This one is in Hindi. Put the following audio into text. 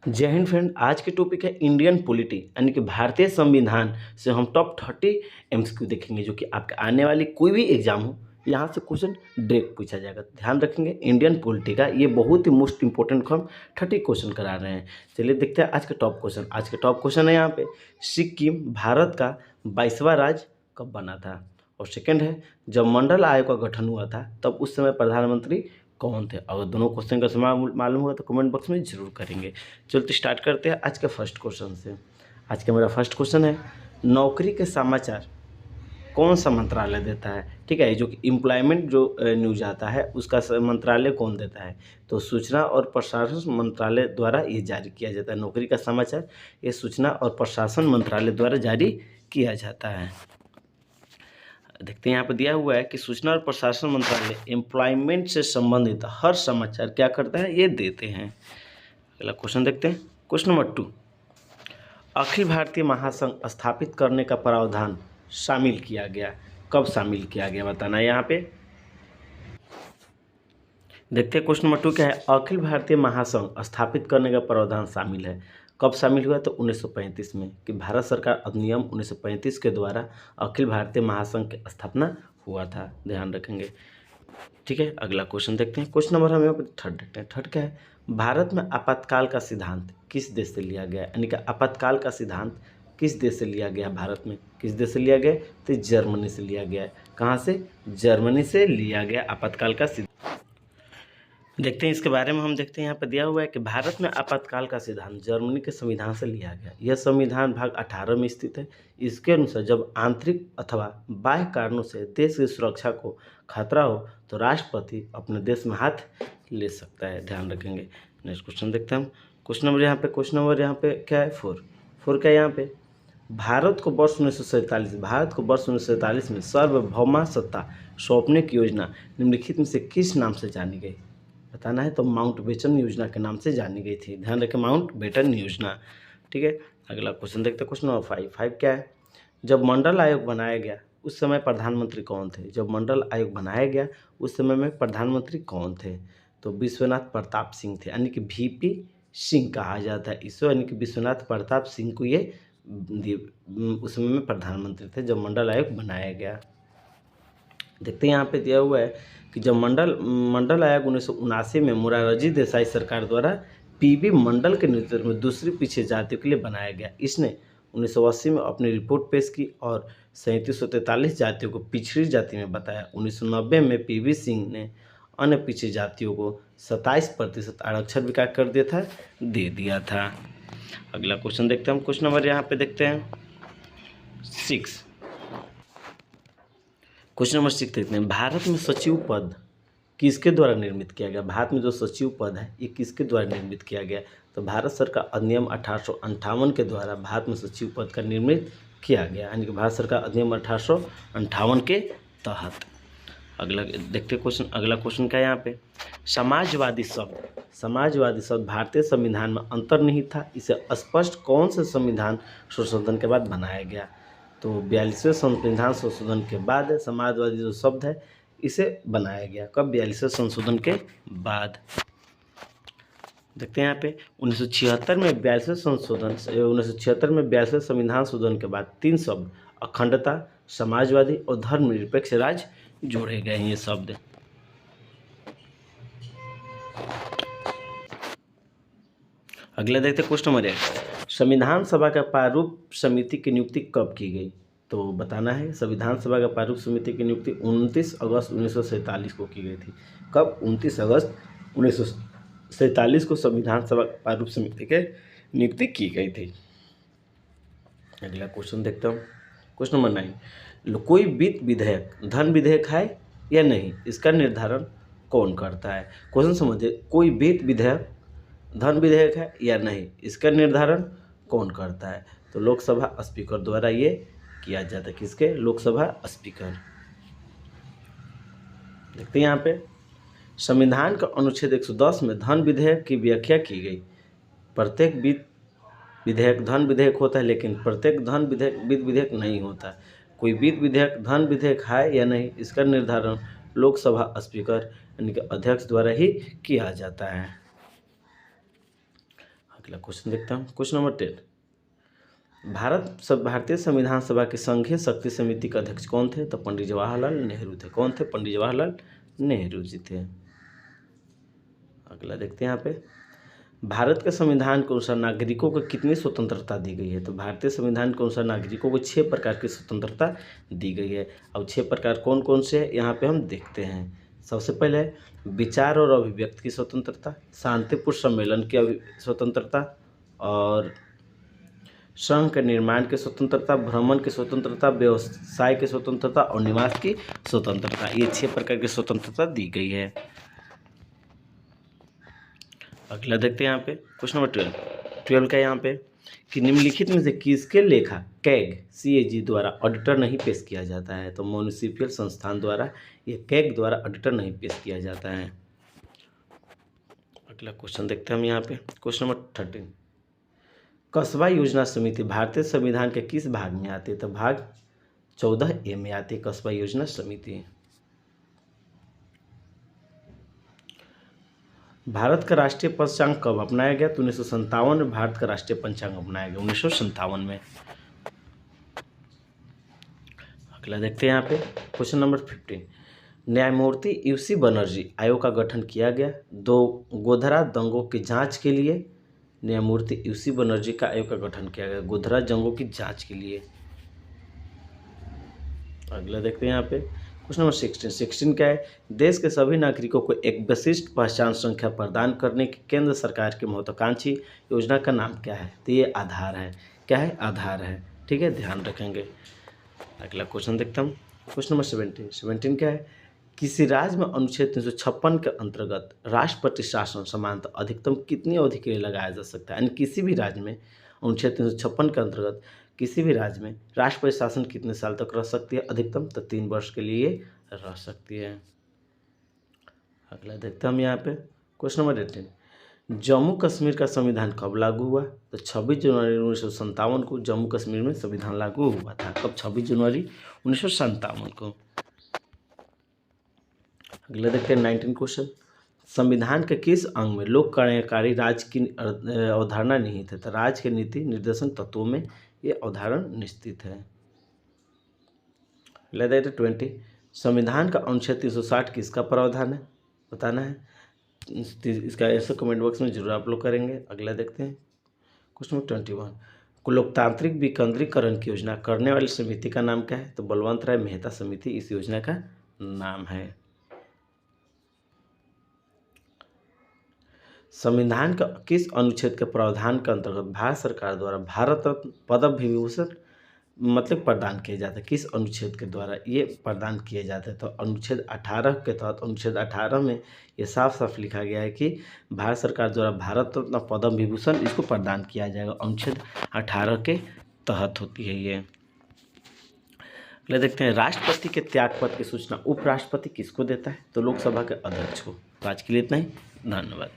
जय हिंद फ्रेंड। आज के टॉपिक है इंडियन पॉलिटी यानी कि भारतीय संविधान से हम टॉप 30 एमसीक्यू देखेंगे जो कि आपके आने वाली कोई भी एग्जाम हो यहाँ से क्वेश्चन डायरेक्ट पूछा जाएगा। ध्यान रखेंगे इंडियन पॉलिटी का ये बहुत ही मोस्ट इंपॉर्टेंट को हम 30 क्वेश्चन करा रहे हैं। चलिए देखते हैं आज के टॉप क्वेश्चन। आज के टॉप क्वेश्चन है यहाँ पे, सिक्किम भारत का 22वां राज्य कब बना था। और सेकेंड है, जब मंडल आयोग का गठन हुआ था तब उस समय प्रधानमंत्री कौन थे। अगर दोनों क्वेश्चन का सवाल मालूम होगा तो कमेंट बॉक्स में जरूर करेंगे। चलो तो स्टार्ट करते हैं आज के फर्स्ट क्वेश्चन से। आज का मेरा फर्स्ट क्वेश्चन है, नौकरी के समाचार कौन सा मंत्रालय देता है। ठीक है, जो कि एम्प्लॉयमेंट जो न्यूज आता है उसका मंत्रालय कौन देता है, तो सूचना और प्रसारण मंत्रालय द्वारा ये जारी किया जाता है। नौकरी का समाचार ये सूचना और प्रशासन मंत्रालय द्वारा जारी किया जाता है। देखते हैं यहाँ पर दिया हुआ है कि सूचना और प्रशासन मंत्रालय एम्प्लॉयमेंट से संबंधित हर समाचार क्या करता है, ये देते हैं। अगला क्वेश्चन देखते हैं, क्वेश्चन नंबर 2, अखिल भारतीय महासंघ स्थापित करने का प्रावधान शामिल किया गया, कब शामिल किया गया बताना है यहाँ पे। देखते हैं क्वेश्चन नंबर 2 क्या है, अखिल भारतीय महासंघ स्थापित करने का प्रावधान शामिल है, कब शामिल हुआ, तो 1935 में कि भारत सरकार अधिनियम 1935 के द्वारा अखिल भारतीय महासंघ की स्थापना हुआ था। ध्यान रखेंगे। ठीक है, अगला क्वेश्चन देखते हैं। क्वेश्चन नंबर हम यहाँ पर थर्ड देखते हैं। थर्ड क्या है, भारत में आपातकाल का सिद्धांत किस देश से लिया गया, यानी कि आपातकाल का सिद्धांत किस देश से लिया गया, भारत में किस देश से लिया गया, तो जर्मनी से लिया गया है। कहाँ से, जर्मनी से लिया गया आपातकाल का सिद्धांत। देखते हैं इसके बारे में। हम देखते हैं यहाँ पर दिया हुआ है कि भारत में आपातकाल का सिद्धांत जर्मनी के संविधान से लिया गया। यह संविधान भाग 18 में स्थित है। इसके अनुसार जब आंतरिक अथवा बाह्य कारणों से देश की सुरक्षा को खतरा हो तो राष्ट्रपति अपने देश में हाथ ले सकता है। ध्यान रखेंगे। नेक्स्ट क्वेश्चन देखते हैं हम। क्वेश्चन नंबर यहाँ पे क्या है, 4 क्या है यहाँ पे, भारत को वर्ष 1947 में सार्वभौमा सत्ता सौंपने की योजना निम्नलिखित में से किस नाम से जानी गई बताना है, तो माउंटबेटन योजना के नाम से जानी गई थी। ध्यान रखें, माउंटबेटन योजना। ठीक है, अगला क्वेश्चन देखते हैं। क्वेश्चन नंबर 5 क्या है, जब मंडल आयोग बनाया गया उस समय प्रधानमंत्री कौन थे। जब मंडल आयोग बनाया गया उस समय में प्रधानमंत्री कौन थे, तो विश्वनाथ प्रताप सिंह थे, यानी कि वीपी सिंह कहा जाता है इसको, यानी कि विश्वनाथ प्रताप सिंह को ये उस समय में प्रधानमंत्री थे जब मंडल आयोग बनाया गया। देखते हैं यहाँ पे दिया हुआ है कि जब मंडल आयोग 1979 में मोरारजी देसाई सरकार द्वारा पीबी मंडल के नेतृत्व में दूसरी पिछड़ी जातियों के लिए बनाया गया। इसने 1980 में अपनी रिपोर्ट पेश की और 3743 जातियों को पिछड़ी जाति में बताया। 1990 में पीबी सिंह ने अन्य पिछड़ी जातियों को 27% आरक्षण भी क्या कर दे दिया था। अगला क्वेश्चन देखते हैं हम। क्वेश्चन नंबर यहाँ पे देखते हैं 6। क्वेश्चन नंबर 6 देखते हैं, भारत में सचिव पद किसके द्वारा निर्मित किया गया। भारत में जो सचिव पद है ये किसके द्वारा निर्मित किया गया, तो भारत सरकार अधिनियम 1858 के द्वारा भारत में सचिव पद का निर्मित किया गया, यानी कि भारत सरकार अधिनियम 1858 के तहत। अगला देखते क्वेश्चन। अगला क्वेश्चन क्या है यहाँ पे, समाजवादी शब्द भारतीय संविधान में अंतर्निहित था, इसे स्पष्ट कौन से संविधान संशोधन के बाद बनाया गया, तो 42वें संविधान संशोधन के बाद समाजवादी जो शब्द है इसे बनाया गया। कब, 42वें संशोधन के बाद। देखते हैं यहाँ पे 1976 में 42वें संविधान संशोधन के बाद 3 शब्द अखंडता, समाजवादी और धर्मनिरपेक्ष राज्य जोड़े गए हैं ये शब्द। अगला देखते हैं क्वेश्चन नंबर 8, संविधान सभा का प्रारूप समिति की नियुक्ति कब की गई, तो बताना है। संविधान सभा का प्रारूप समिति की नियुक्ति 29 अगस्त 1947 को की गई थी। कब, 29 अगस्त 1947 को संविधान सभा प्रारूप समिति के नियुक्ति की गई थी। अगला क्वेश्चन देखता हूँ। क्वेश्चन नंबर 9, कोई वित्त विधेयक धन विधेयक है या नहीं, इसका निर्धारण कौन करता है। क्वेश्चन समझिए, कोई वित्त विधेयक धन विधेयक है या नहीं, इसका निर्धारण कौन करता है, तो लोकसभा स्पीकर द्वारा ये किया जाता है। किसके, लोकसभा स्पीकर। देखते हैं यहाँ पे संविधान का अनुच्छेद 110 में धन विधेयक की व्याख्या की गई। प्रत्येक वित्त विधेयक धन विधेयक होता है लेकिन प्रत्येक धन विधेयक वित्त विधेयक नहीं होता। कोई वित्त विधेयक धन विधेयक है या नहीं, इसका निर्धारण लोकसभा स्पीकर यानी कि अध्यक्ष द्वारा ही किया जाता है। अगला क्वेश्चन देखते हैं, क्वेश्चन नंबर 10। भारतीय संविधान सभा के संघीय शक्ति समिति के अध्यक्ष कौन थे? तो पंडित जवाहरलाल नेहरू थे। कौन थे? पंडित जवाहरलाल नेहरू जी थे। अगला देखते हैं यहाँ पे, भारत के संविधान के अनुसार नागरिकों को कितनी स्वतंत्रता दी गई है? तो भारतीय संविधान के अनुसार नागरिकों को 6 प्रकार की स्वतंत्रता दी गई है। अब 6 प्रकार कौन कौन से हैं यहाँ पे हम देखते हैं। सबसे पहले है विचार और अभिव्यक्ति की स्वतंत्रता, शांतिपूर्ण सम्मेलन की स्वतंत्रता, और संघ के निर्माण की स्वतंत्रता, भ्रमण की स्वतंत्रता, व्यवसाय की स्वतंत्रता और निवास की स्वतंत्रता। ये 6 प्रकार की स्वतंत्रता दी गई है। अगला देखते हैं यहाँ पे, क्वेश्चन नंबर 12 का यहाँ पे कि निम्नलिखित में से किसके लेखा कैग CAG द्वारा ऑडिटर नहीं पेश किया जाता है? तो म्युनिसिपल संस्थान द्वारा ये कैग द्वारा ऑडिटर नहीं पेश किया जाता है। अगला क्वेश्चन देखते हैं हम यहाँ पे, क्वेश्चन नंबर 13। कस्बा योजना समिति भारतीय संविधान के किस भाग में आती है? तो भाग 14A में आती है कस्बा योजना समिति। भारत का राष्ट्रीय पंचांग कब अपनाया गया? तो 1957 में भारत का राष्ट्रीय पंचांग अपनाया गया, 1957 में। अगला देखते हैं यहाँ पे, क्वेश्चन नंबर 15। न्यायमूर्ति UC बनर्जी आयोग का गठन किया गया। 2 गोधरा दंगों की जांच के लिए न्यायमूर्ति UC बनर्जी का आयोग का गठन किया गया, गोधरा दंगों की जांच के लिए। अगला देखते हैं यहाँ पे, क्वेश्चन नंबर 16 क्या है? देश के सभी नागरिकों को एक विशिष्ट पहचान संख्या प्रदान करने की केंद्र सरकार की महत्वाकांक्षी योजना का नाम क्या है? तो ये आधार है। क्या है? आधार है। ठीक है, ध्यान रखेंगे। अगला क्वेश्चन देखता हूँ, क्वेश्चन नंबर 17 क्या है? किसी राज्य में अनुच्छेद 356 के अंतर्गत राष्ट्रपति शासन समानतः अधिकतम कितनी अवधि के लिए लगाया जा सकता है? यानी किसी भी राज्य में अनुच्छेद 356 के अंतर्गत किसी भी राज्य में राष्ट्रपति शासन कितने साल तक रह सकती है? अधिकतम तो 3 वर्ष के लिए रह सकती है। अगला देखते हैं हम यहाँ पे, क्वेश्चन नंबर 18। जम्मू कश्मीर का संविधान कब लागू हुआ? तो 26 जनवरी 1957 को जम्मू कश्मीर में संविधान लागू हुआ था। कब? 26 जनवरी 1957 को। अगला देखते हैं 19 क्वेश्चन। संविधान के किस अंग में लोक कल्याणकारी राज्य की अवधारणा निहित है? तो राज्य के नीति निर्देशन तत्वों में ये अवधारणा निश्चित है। अगला देखते हैं 20। संविधान का अनुच्छेद 360 किसका प्रावधान है? बताना है। इसका आंसर कमेंट बॉक्स में जरूर आप लोग करेंगे। अगला देखते हैं क्वेश्चन नंबर 21। लोकतांत्रिक विकेंद्रीकरण की योजना करने वाली समिति का नाम क्या है? तो बलवंत राय मेहता समिति इस योजना का नाम है। संविधान का किस अनुच्छेद के प्रावधान के अंतर्गत भारत सरकार द्वारा भारत रत्न पद्म विभूषण मतलब प्रदान किए जाते हैं? किस अनुच्छेद के द्वारा ये प्रदान किए जाते हैं? तो अनुच्छेद 18 के तहत। अनुच्छेद 18 में ये साफ साफ लिखा गया है कि भारत सरकार द्वारा भारत रत्न पद्म विभूषण इसको प्रदान किया जाएगा। अनुच्छेद 18 के तहत होती है ये। अगले देखते हैं, राष्ट्रपति के त्यागपत्र की सूचना उपराष्ट्रपति किसको देता है? तो लोकसभा के अध्यक्ष को। तो आज के लिए इतना ही, धन्यवाद।